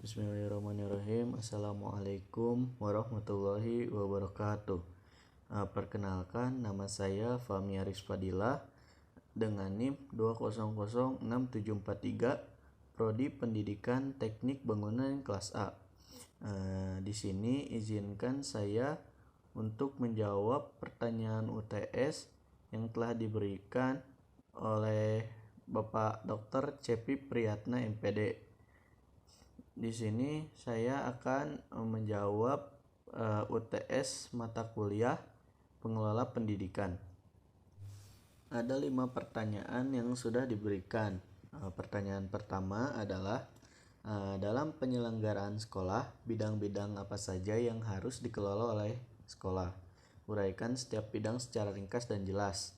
Bismillahirrahmanirrahim. Assalamualaikum warahmatullahi wabarakatuh. Perkenalkan, nama saya Fahmi Aris Fadilah dengan NIM 2006743, Prodi Pendidikan Teknik Bangunan kelas A. Di sini izinkan saya untuk menjawab pertanyaan UTS yang telah diberikan oleh Bapak Dr. Cepi Priyatna MPD. Di sini saya akan menjawab UTS mata kuliah pengelola pendidikan. Ada 5 pertanyaan yang sudah diberikan. Pertanyaan pertama adalah dalam penyelenggaraan sekolah, bidang-bidang apa saja yang harus dikelola oleh sekolah? Uraikan setiap bidang secara ringkas dan jelas.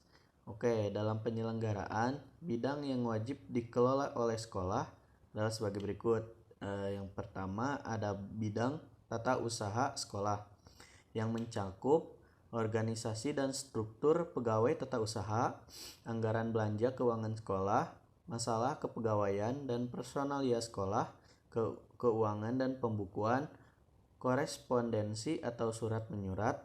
Oke, dalam penyelenggaraan, bidang yang wajib dikelola oleh sekolah adalah sebagai berikut. Yang pertama ada bidang tata usaha sekolah yang mencakup organisasi dan struktur pegawai tata usaha, anggaran belanja keuangan sekolah, masalah kepegawaian dan personalia sekolah, keuangan dan pembukuan, korespondensi atau surat menyurat.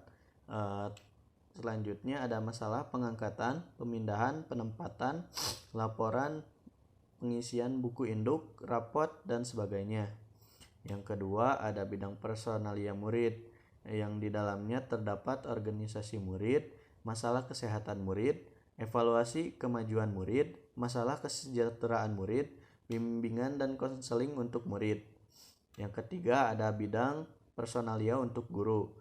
Selanjutnya ada masalah pengangkatan, pemindahan, penempatan, laporan, pengisian buku induk, rapot, dan sebagainya. Yang kedua ada bidang personalia murid yang di dalamnya terdapat organisasi murid, masalah kesehatan murid, evaluasi kemajuan murid, masalah kesejahteraan murid, bimbingan dan konseling untuk murid. Yang ketiga ada bidang personalia untuk guru.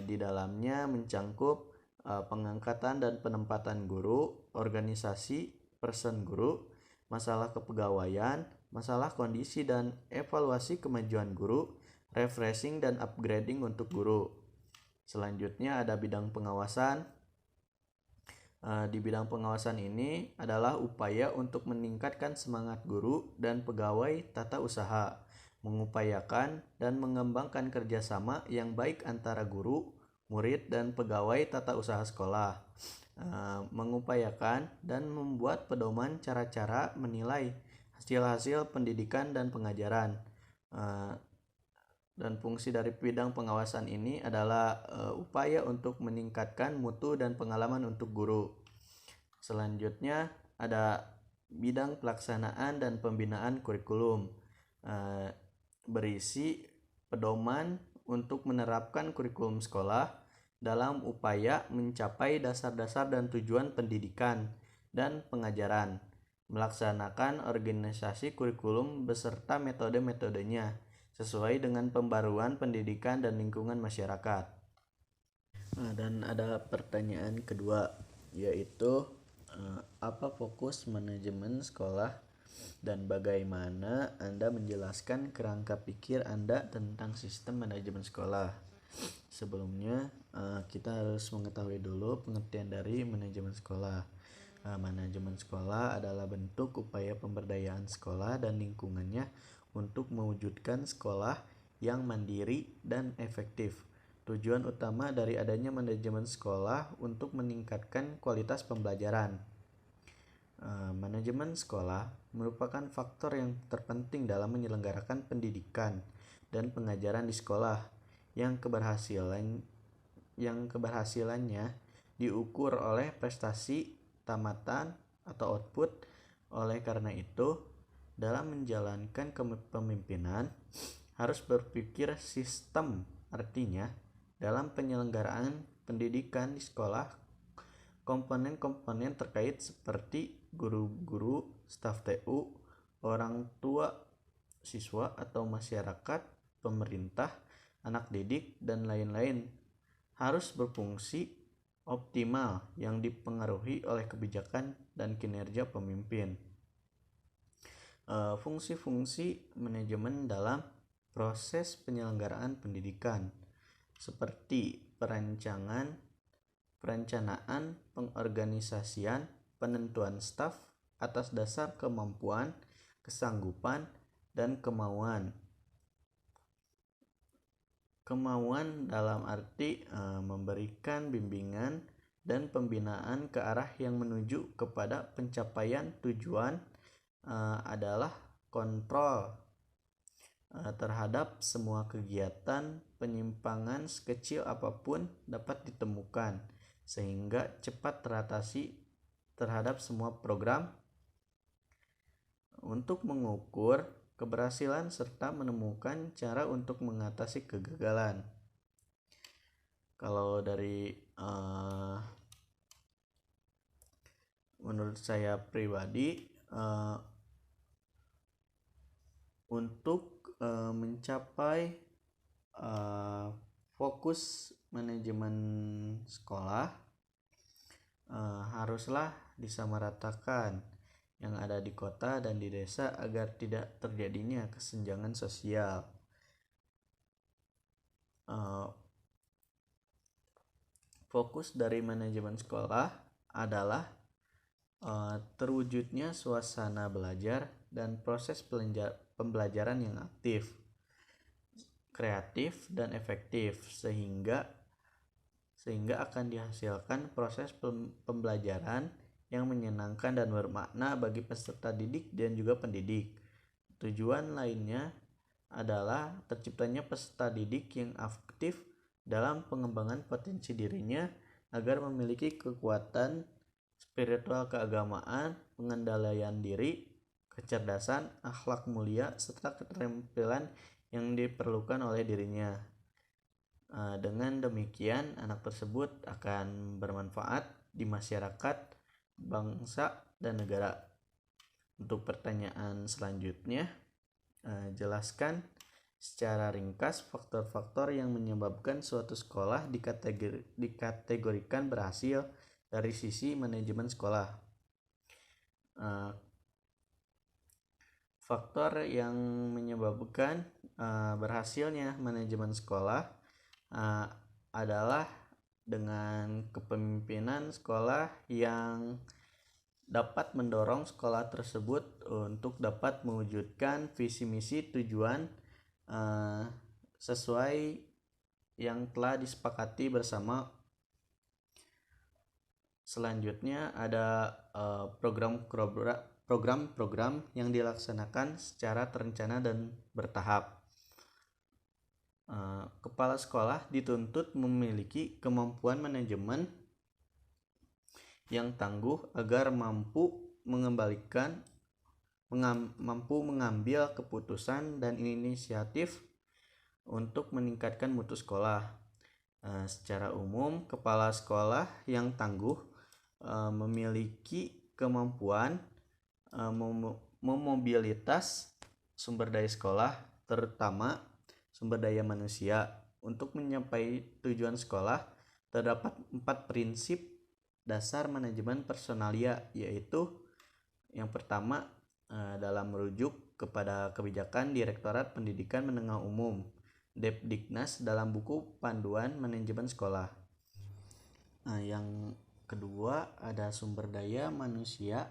Di dalamnya mencakup pengangkatan dan penempatan guru, organisasi person guru, masalah kepegawaian, masalah kondisi dan evaluasi kemajuan guru, refreshing dan upgrading untuk guru. Selanjutnya ada bidang pengawasan. Di bidang pengawasan ini adalah upaya untuk meningkatkan semangat guru dan pegawai tata usaha, mengupayakan dan mengembangkan kerjasama yang baik antara guru, murid, dan pegawai tata usaha sekolah, mengupayakan dan membuat pedoman cara-cara menilai hasil-hasil pendidikan dan pengajaran. Dan fungsi dari bidang pengawasan ini adalah upaya untuk meningkatkan mutu dan pengalaman untuk guru. Selanjutnya ada bidang pelaksanaan dan pembinaan kurikulum, berisi pedoman untuk menerapkan kurikulum sekolah dalam upaya mencapai dasar-dasar dan tujuan pendidikan dan pengajaran, melaksanakan organisasi kurikulum beserta metode-metodenya sesuai dengan pembaruan pendidikan dan lingkungan masyarakat. Dan ada pertanyaan kedua, yaitu apa fokus manajemen sekolah dan bagaimana Anda menjelaskan kerangka pikir Anda tentang sistem manajemen sekolah. Sebelumnya kita harus mengetahui dulu pengertian dari manajemen sekolah. Manajemen sekolah adalah bentuk upaya pemberdayaan sekolah dan lingkungannya untuk mewujudkan sekolah yang mandiri dan efektif. Tujuan utama dari adanya manajemen sekolah untuk meningkatkan kualitas pembelajaran. Manajemen sekolah merupakan faktor yang terpenting dalam menyelenggarakan pendidikan dan pengajaran di sekolah yang keberhasilannya diukur oleh prestasi tamatan atau output. Oleh karena itu, dalam menjalankan kepemimpinan harus berpikir sistem, artinya dalam penyelenggaraan pendidikan di sekolah, komponen-komponen terkait seperti guru-guru, staf TU, orang tua, siswa atau masyarakat, pemerintah, anak didik, dan lain-lain harus berfungsi optimal yang dipengaruhi oleh kebijakan dan kinerja pemimpin. Fungsi-fungsi manajemen dalam proses penyelenggaraan pendidikan seperti perencanaan, pengorganisasian, penentuan staf atas dasar kemampuan, kesanggupan, dan kemauan. Kemauan dalam arti memberikan bimbingan dan pembinaan ke arah yang menuju kepada pencapaian tujuan adalah kontrol terhadap semua kegiatan penyimpangan sekecil apapun dapat ditemukan sehingga cepat teratasi terhadap semua program untuk mengukur keberhasilan serta menemukan cara untuk mengatasi kegagalan. Kalau dari menurut saya pribadi, untuk mencapai fokus manajemen sekolah, haruslah disamaratakan yang ada di kota dan di desa agar tidak terjadinya kesenjangan sosial. Fokus dari manajemen sekolah adalah terwujudnya suasana belajar dan proses pembelajaran yang aktif, kreatif, dan efektif sehingga akan dihasilkan proses pembelajaran yang menyenangkan dan bermakna bagi peserta didik dan juga pendidik. Tujuan lainnya adalah terciptanya peserta didik yang aktif dalam pengembangan potensi dirinya agar memiliki kekuatan spiritual keagamaan, pengendalian diri, kecerdasan, akhlak mulia, serta keterampilan yang diperlukan oleh dirinya. Dengan demikian, anak tersebut akan bermanfaat di masyarakat, bangsa, dan negara. Untuk pertanyaan selanjutnya, jelaskan secara ringkas faktor-faktor yang menyebabkan suatu sekolah dikategorikan berhasil dari sisi manajemen sekolah. Faktor yang menyebabkan berhasilnya manajemen sekolah adalah dengan kepemimpinan sekolah yang dapat mendorong sekolah tersebut untuk dapat mewujudkan visi misi tujuan sesuai yang telah disepakati bersama. Selanjutnya ada program-program yang dilaksanakan secara terencana dan bertahap. Kepala sekolah dituntut memiliki kemampuan manajemen yang tangguh agar mampu mengambil keputusan dan inisiatif untuk meningkatkan mutu sekolah. Secara umum, kepala sekolah yang tangguh memiliki kemampuan memobilitas sumber daya sekolah, terutama sumber daya manusia. Untuk mencapai tujuan sekolah, terdapat 4 prinsip dasar manajemen personalia, yaitu yang pertama dalam merujuk kepada kebijakan Direktorat Pendidikan Menengah Umum Depdiknas dalam buku Panduan Manajemen Sekolah. Yang kedua ada sumber daya manusia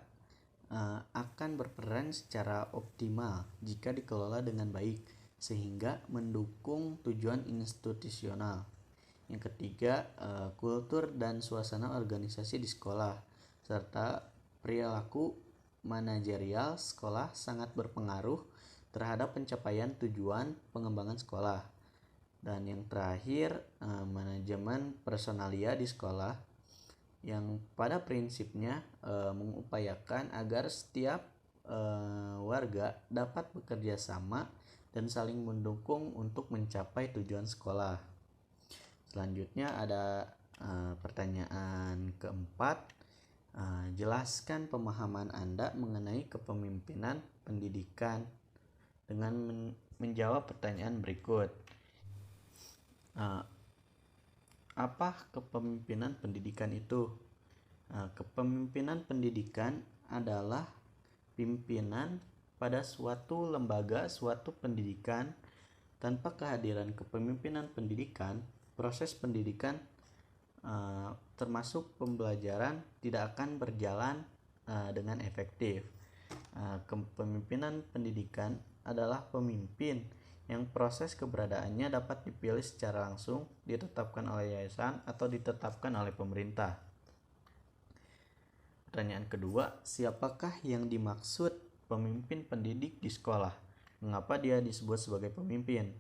akan berperan secara optimal jika dikelola dengan baik sehingga mendukung tujuan institusional. Yang ketiga, kultur dan suasana organisasi di sekolah serta perilaku manajerial sekolah sangat berpengaruh terhadap pencapaian tujuan pengembangan sekolah. Dan yang terakhir, manajemen personalia di sekolah yang pada prinsipnya mengupayakan agar setiap warga dapat bekerja sama dan saling mendukung untuk mencapai tujuan sekolah. Selanjutnya ada pertanyaan keempat. Jelaskan pemahaman Anda mengenai kepemimpinan pendidikan dengan menjawab pertanyaan berikut. Apa kepemimpinan pendidikan itu? Kepemimpinan pendidikan adalah pimpinan pada suatu lembaga, suatu pendidikan. Tanpa kehadiran kepemimpinan pendidikan, proses pendidikan termasuk pembelajaran tidak akan berjalan dengan efektif. Kepemimpinan pendidikan adalah pemimpin yang proses keberadaannya dapat dipilih secara langsung, ditetapkan oleh yayasan atau ditetapkan oleh pemerintah. Pertanyaan kedua, siapakah yang dimaksud pemimpin pendidik di sekolah? Mengapa dia disebut sebagai pemimpin?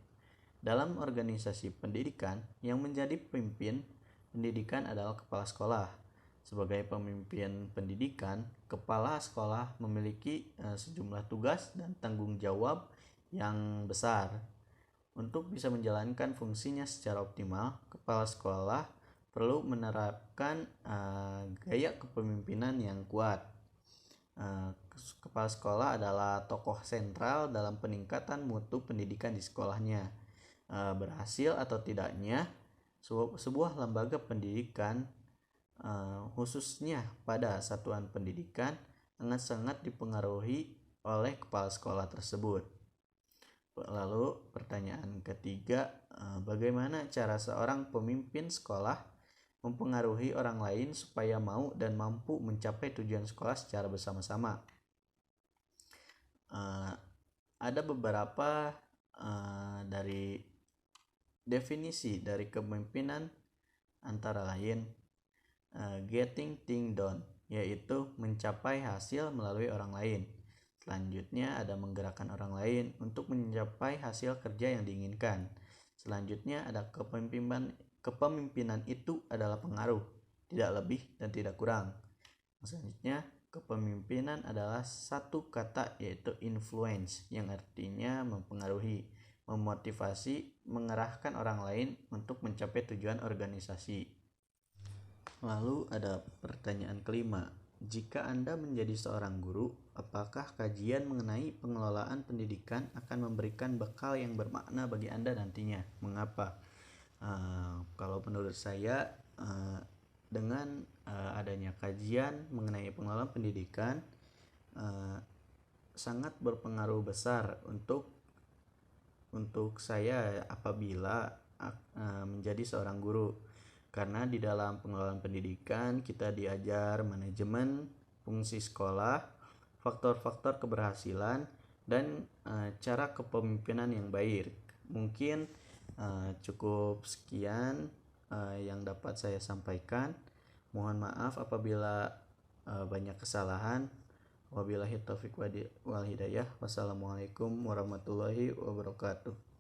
Dalam organisasi pendidikan, yang menjadi pemimpin pendidikan adalah kepala sekolah. Sebagai pemimpin pendidikan, kepala sekolah memiliki sejumlah tugas dan tanggung jawab yang besar. Untuk bisa menjalankan fungsinya secara optimal, kepala sekolah perlu menerapkan gaya kepemimpinan yang kuat. Kepala sekolah adalah tokoh sentral dalam peningkatan mutu pendidikan di sekolahnya. Berhasil atau tidaknya sebuah lembaga pendidikan, khususnya pada satuan pendidikan, sangat dipengaruhi oleh kepala sekolah tersebut. Lalu pertanyaan ketiga, bagaimana cara seorang pemimpin sekolah mempengaruhi orang lain supaya mau dan mampu mencapai tujuan sekolah secara bersama-sama? Ada beberapa dari definisi dari kepemimpinan, antara lain getting things done, yaitu mencapai hasil melalui orang lain. Selanjutnya ada menggerakkan orang lain untuk mencapai hasil kerja yang diinginkan. Selanjutnya ada kepemimpinan itu adalah pengaruh, tidak lebih dan tidak kurang. Selanjutnya, kepemimpinan adalah satu kata, yaitu influence, yang artinya mempengaruhi, memotivasi, mengerahkan orang lain untuk mencapai tujuan organisasi. Lalu ada pertanyaan kelima, jika Anda menjadi seorang guru, apakah kajian mengenai pengelolaan pendidikan akan memberikan bekal yang bermakna bagi Anda nantinya? Mengapa? Kalau menurut saya, dengan adanya kajian mengenai pengelolaan pendidikan sangat berpengaruh besar untuk saya apabila menjadi seorang guru. Karena di dalam pengelolaan pendidikan kita diajar manajemen, fungsi sekolah, faktor-faktor keberhasilan, dan cara kepemimpinan yang baik. Mungkin cukup sekian yang dapat saya sampaikan. Mohon maaf apabila banyak kesalahan. Wabillahi taufiq wal hidayah. Wassalamualaikum warahmatullahi wabarakatuh.